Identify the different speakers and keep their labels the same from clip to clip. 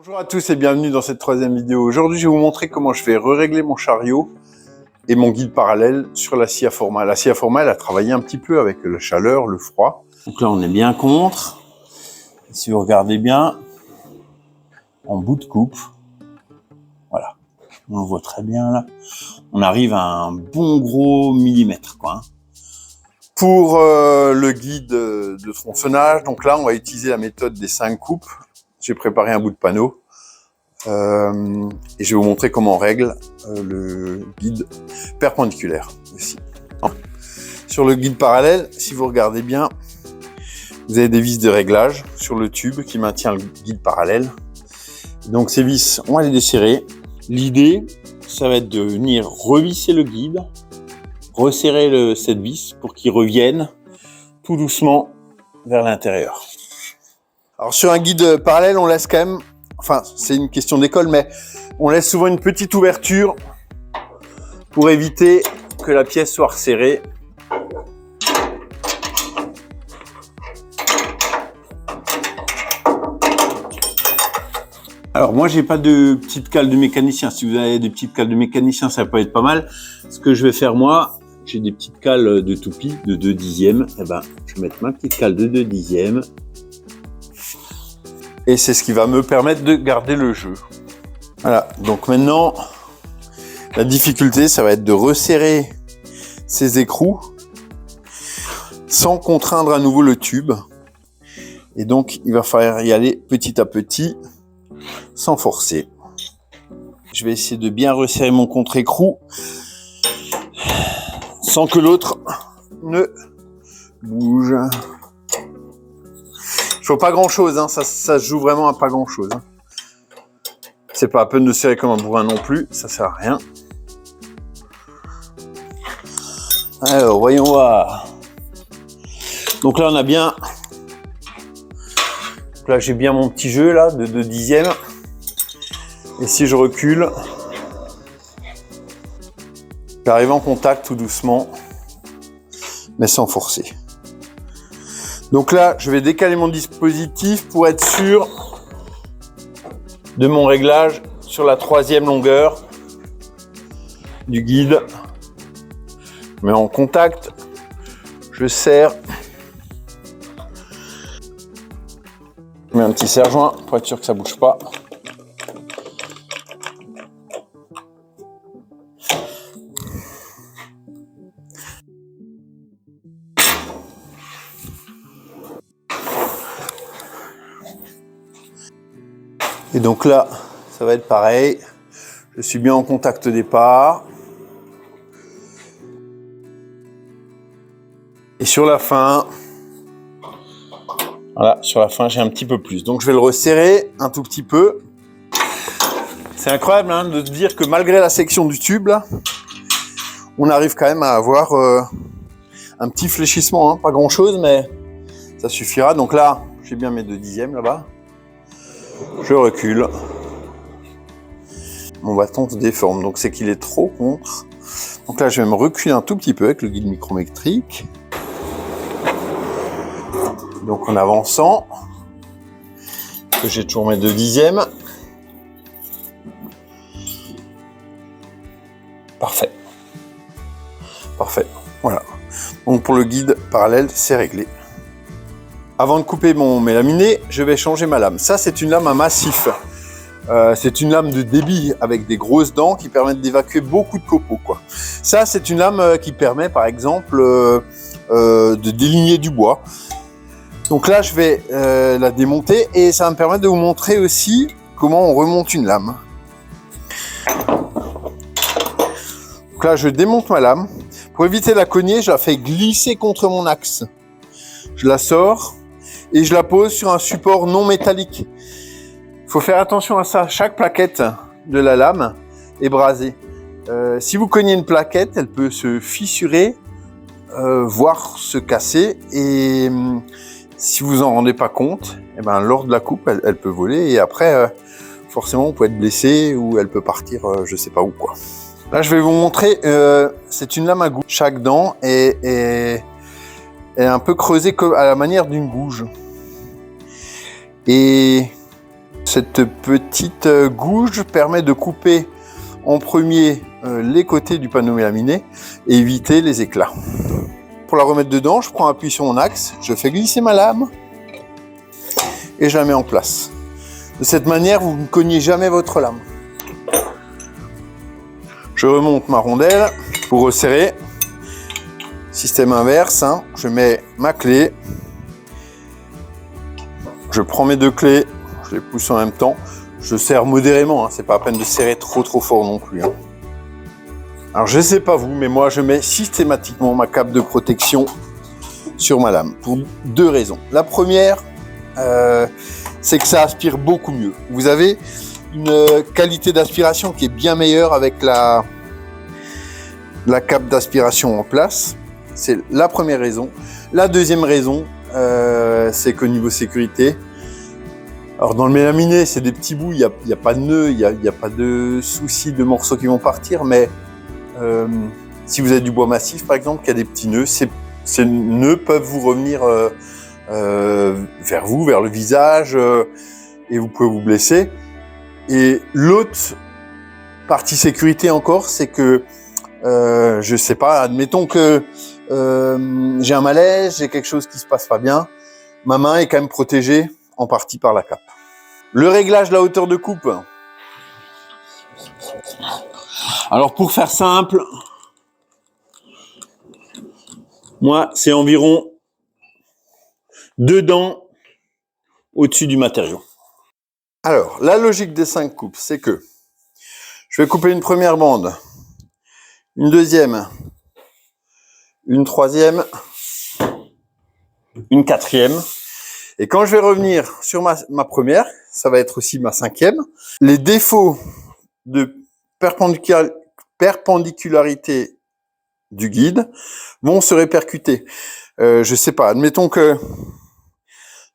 Speaker 1: Bonjour à tous et bienvenue dans cette troisième vidéo. Aujourd'hui, je vais vous montrer comment je vais régler mon chariot et mon guide parallèle sur la scie à format. La scie à format, elle a travaillé un petit peu avec la chaleur, le froid. Donc là, on est bien contre. Si vous regardez bien, en bout de coupe, voilà, on le voit très bien là. On arrive à un bon gros millimètre, quoi. Pour le guide de tronçonnage, donc là, on va utiliser la méthode des 5 coupes. J'ai préparé un bout de panneau et je vais vous montrer comment on règle le guide perpendiculaire aussi. Sur le guide parallèle, si vous regardez bien, vous avez des vis de réglage sur le tube qui maintient le guide parallèle. Donc ces vis, on va les desserrer. L'idée, ça va être de venir revisser le guide, resserrer cette vis pour qu'il revienne tout doucement vers l'intérieur. Alors sur un guide parallèle, on laisse quand même, enfin c'est une question d'école, mais on laisse souvent une petite ouverture pour éviter que la pièce soit resserrée. Alors moi j'ai pas de petite cale de mécanicien. Si vous avez des petites cales de mécanicien, ça peut être pas mal. Ce que je vais faire moi, j'ai des petites cales de toupie de 2/10. Et ben je vais mettre ma petite cale de 2/10. Et c'est ce qui va me permettre de garder le jeu. Voilà, donc maintenant, la difficulté, ça va être de resserrer ces écrous sans contraindre à nouveau le tube. Et donc, il va falloir y aller petit à petit, sans forcer. Je vais essayer de bien resserrer mon contre-écrou sans que l'autre ne bouge. Il faut pas grand chose, hein. Ça se joue vraiment à pas grand chose. Hein. C'est pas à peine de serrer comme un bourrin non plus, ça sert à rien. Alors, voyons voir. Donc là, on a bien. Donc là, j'ai bien mon petit jeu là de 2/10. Et si je recule, j'arrive en contact tout doucement, mais sans forcer. Donc là, je vais décaler mon dispositif pour être sûr de mon réglage sur la 3e longueur du guide. Je mets en contact, je serre. Je mets un petit serre-joint pour être sûr que ça ne bouge pas. Et donc là, ça va être pareil. Je suis bien en contact au départ. Et sur la fin, voilà, sur la fin, j'ai un petit peu plus. Donc je vais le resserrer un tout petit peu. C'est incroyable hein, de se dire que malgré la section du tube, là, on arrive quand même à avoir un petit fléchissement. Hein. Pas grand chose, mais ça suffira. Donc là, j'ai bien mes 2/10 là-bas. Je recule. Mon bâton se déforme, donc c'est qu'il est trop contre. Donc là, je vais me reculer un tout petit peu avec le guide micrométrique. Donc en avançant, que j'ai toujours mes 2/10. Parfait. Parfait. Voilà. Donc pour le guide parallèle, c'est réglé. Avant de couper mes laminées, je vais changer ma lame. Ça, c'est une lame à massif. C'est une lame de débit avec des grosses dents qui permettent d'évacuer beaucoup de copeaux, quoi. Ça, c'est une lame qui permet, par exemple, de déligner du bois. Donc là, je vais la démonter et ça va me permettre de vous montrer aussi comment on remonte une lame. Donc là, je démonte ma lame. Pour éviter de la cogner, je la fais glisser contre mon axe. Je la sors et je la pose sur un support non métallique. Il faut faire attention à ça. Chaque plaquette de la lame est brasée. Si vous cognez une plaquette, elle peut se fissurer, voire se casser. Et si vous en rendez pas compte, eh ben, lors de la coupe, elle peut voler. Et après, forcément, vous pouvez être blessé ou elle peut partir je sais pas où, quoi. Là, je vais vous montrer. C'est une lame à gouge. Chaque dent est un peu creusée à la manière d'une gouge. Et Cette petite gouge permet de couper en premier les côtés du panneau mélaminé et éviter les éclats. Pour la remettre dedans, je prends appui sur mon axe, je fais glisser ma lame et je la mets en place. De cette manière, vous ne cognez jamais votre lame. Je remonte ma rondelle pour resserrer. Système inverse, hein. Je mets ma clé. Je prends mes deux clés, je les pousse en même temps. Je serre modérément, hein. C'est pas la peine de serrer trop fort non plus. Hein. Alors je sais pas vous, mais moi je mets systématiquement ma cape de protection sur ma lame pour deux raisons. La première, c'est que ça aspire beaucoup mieux. Vous avez une qualité d'aspiration qui est bien meilleure avec la cape d'aspiration en place. C'est la première raison. La deuxième raison, c'est qu'au niveau sécurité, alors dans le mélaminé, c'est des petits bouts, il n'y a pas de nœuds, il n'y a pas de soucis de morceaux qui vont partir, mais si vous avez du bois massif par exemple, qui a des petits nœuds, ces nœuds peuvent vous revenir vers vous, vers le visage, et vous pouvez vous blesser. Et l'autre partie sécurité encore, c'est que, je sais pas, admettons que j'ai un malaise, j'ai quelque chose qui se passe pas bien, ma main est quand même protégée en partie par la cape. Le réglage de la hauteur de coupe. Alors pour faire simple, moi c'est environ 2 dents au-dessus du matériau. Alors la logique des 5 coupes, c'est que je vais couper une première bande, une deuxième, une troisième, une quatrième. Et quand je vais revenir sur ma première, ça va être aussi ma cinquième. Les défauts de perpendicularité du guide vont se répercuter. Je sais pas, admettons que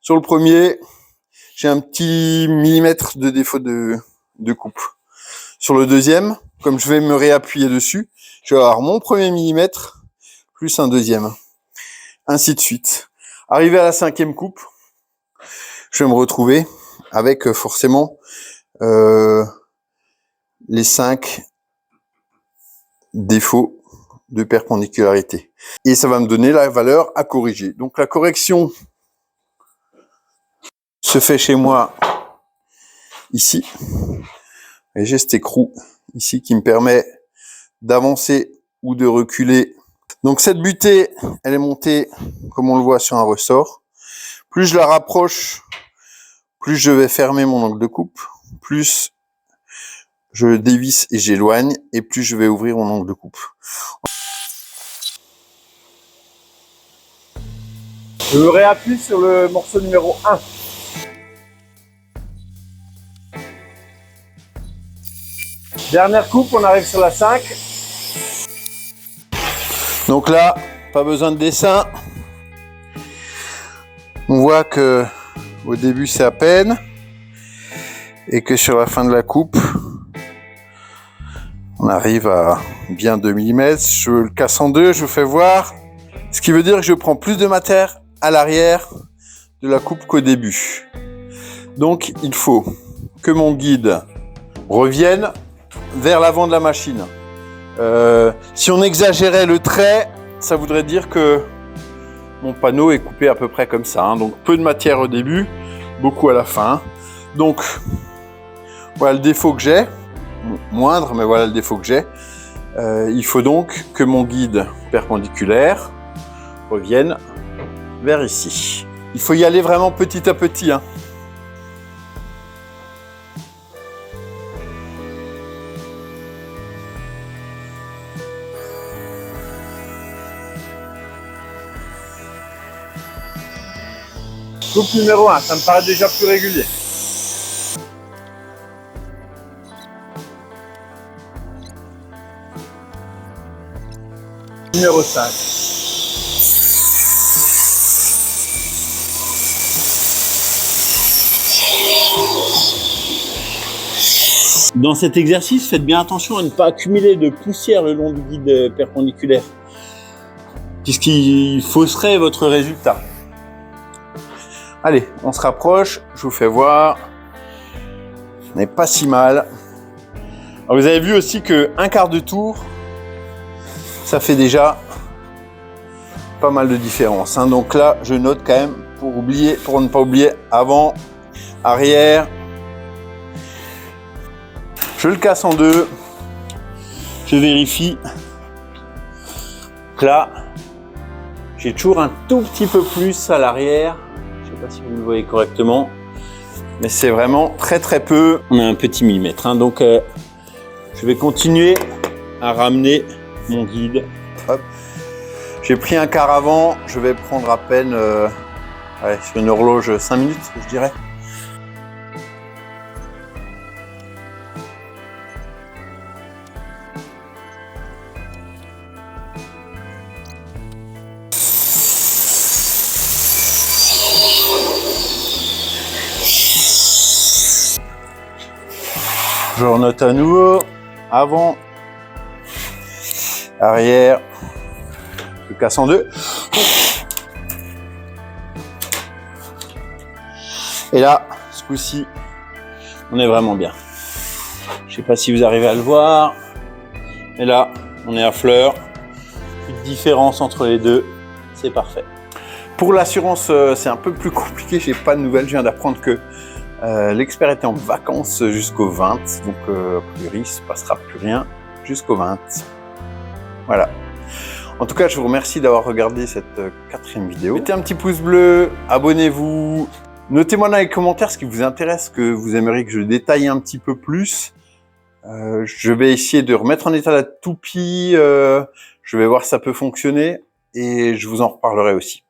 Speaker 1: sur le premier, j'ai un petit millimètre de défaut de coupe. Sur le deuxième, comme je vais me réappuyer dessus, je vais avoir mon premier millimètre plus un deuxième. Ainsi de suite. Arrivé à la cinquième coupe, je vais me retrouver avec forcément les 5 défauts de perpendicularité. Et ça va me donner la valeur à corriger. Donc la correction se fait chez moi ici. Et j'ai cet écrou ici qui me permet d'avancer ou de reculer. Donc cette butée, elle est montée comme on le voit sur un ressort. Plus je la rapproche, plus je vais fermer mon angle de coupe, plus je dévisse et j'éloigne, et plus je vais ouvrir mon angle de coupe. Je me réappuie sur le morceau numéro 1. Dernière coupe, on arrive sur la 5. Donc là, pas besoin de dessin. On voit que au début c'est à peine et que sur la fin de la coupe, on arrive à bien 2 mm. Je le casse en deux, je vous fais voir. Ce qui veut dire que je prends plus de matière à l'arrière de la coupe qu'au début. Donc il faut que mon guide revienne vers l'avant de la machine. Si on exagérait le trait, ça voudrait dire que mon panneau est coupé à peu près comme ça. Hein. Donc peu de matière au début, beaucoup à la fin. Donc voilà le défaut que j'ai. Moindre, mais voilà le défaut que j'ai. Il faut donc que mon guide perpendiculaire revienne vers ici. Il faut y aller vraiment petit à petit. Hein. Coupe numéro 1, ça me paraît déjà plus régulier. Numéro 5. Dans cet exercice, faites bien attention à ne pas accumuler de poussière le long du guide perpendiculaire, puisqu'il fausserait votre résultat. Allez, on se rapproche, je vous fais voir. n'est pas si mal. Alors, vous avez vu aussi que un quart de tour, ça fait déjà pas mal de différence, hein. Donc là, je note quand même pour ne pas oublier avant, arrière. Je le casse en deux. Je vérifie. Donc là, j'ai toujours un tout petit peu plus à l'arrière. Je ne sais pas si vous le voyez correctement, mais c'est vraiment très très peu. On a un petit millimètre, hein. Donc je vais continuer à ramener mon guide. Hop. J'ai pris un quart avant, je vais prendre à peine sur une horloge 5 minutes, je dirais. Je renote à nouveau, avant, arrière, je casse en deux. Et là, ce coup-ci, on est vraiment bien. Je ne sais pas si vous arrivez à le voir, mais là, on est à fleur. Plus de différence entre les deux, c'est parfait. Pour l'assurance, c'est un peu plus compliqué, j'ai pas de nouvelles, je viens d'apprendre que l'expert était en vacances jusqu'au 20, donc a priori il ne se passera plus rien jusqu'au 20. Voilà. En tout cas, je vous remercie d'avoir regardé cette 4e vidéo. Mettez un petit pouce bleu, abonnez-vous, notez-moi dans les commentaires ce qui vous intéresse, ce que vous aimeriez que je détaille un petit peu plus. Je vais essayer de remettre en état la toupie, je vais voir si ça peut fonctionner et je vous en reparlerai aussi.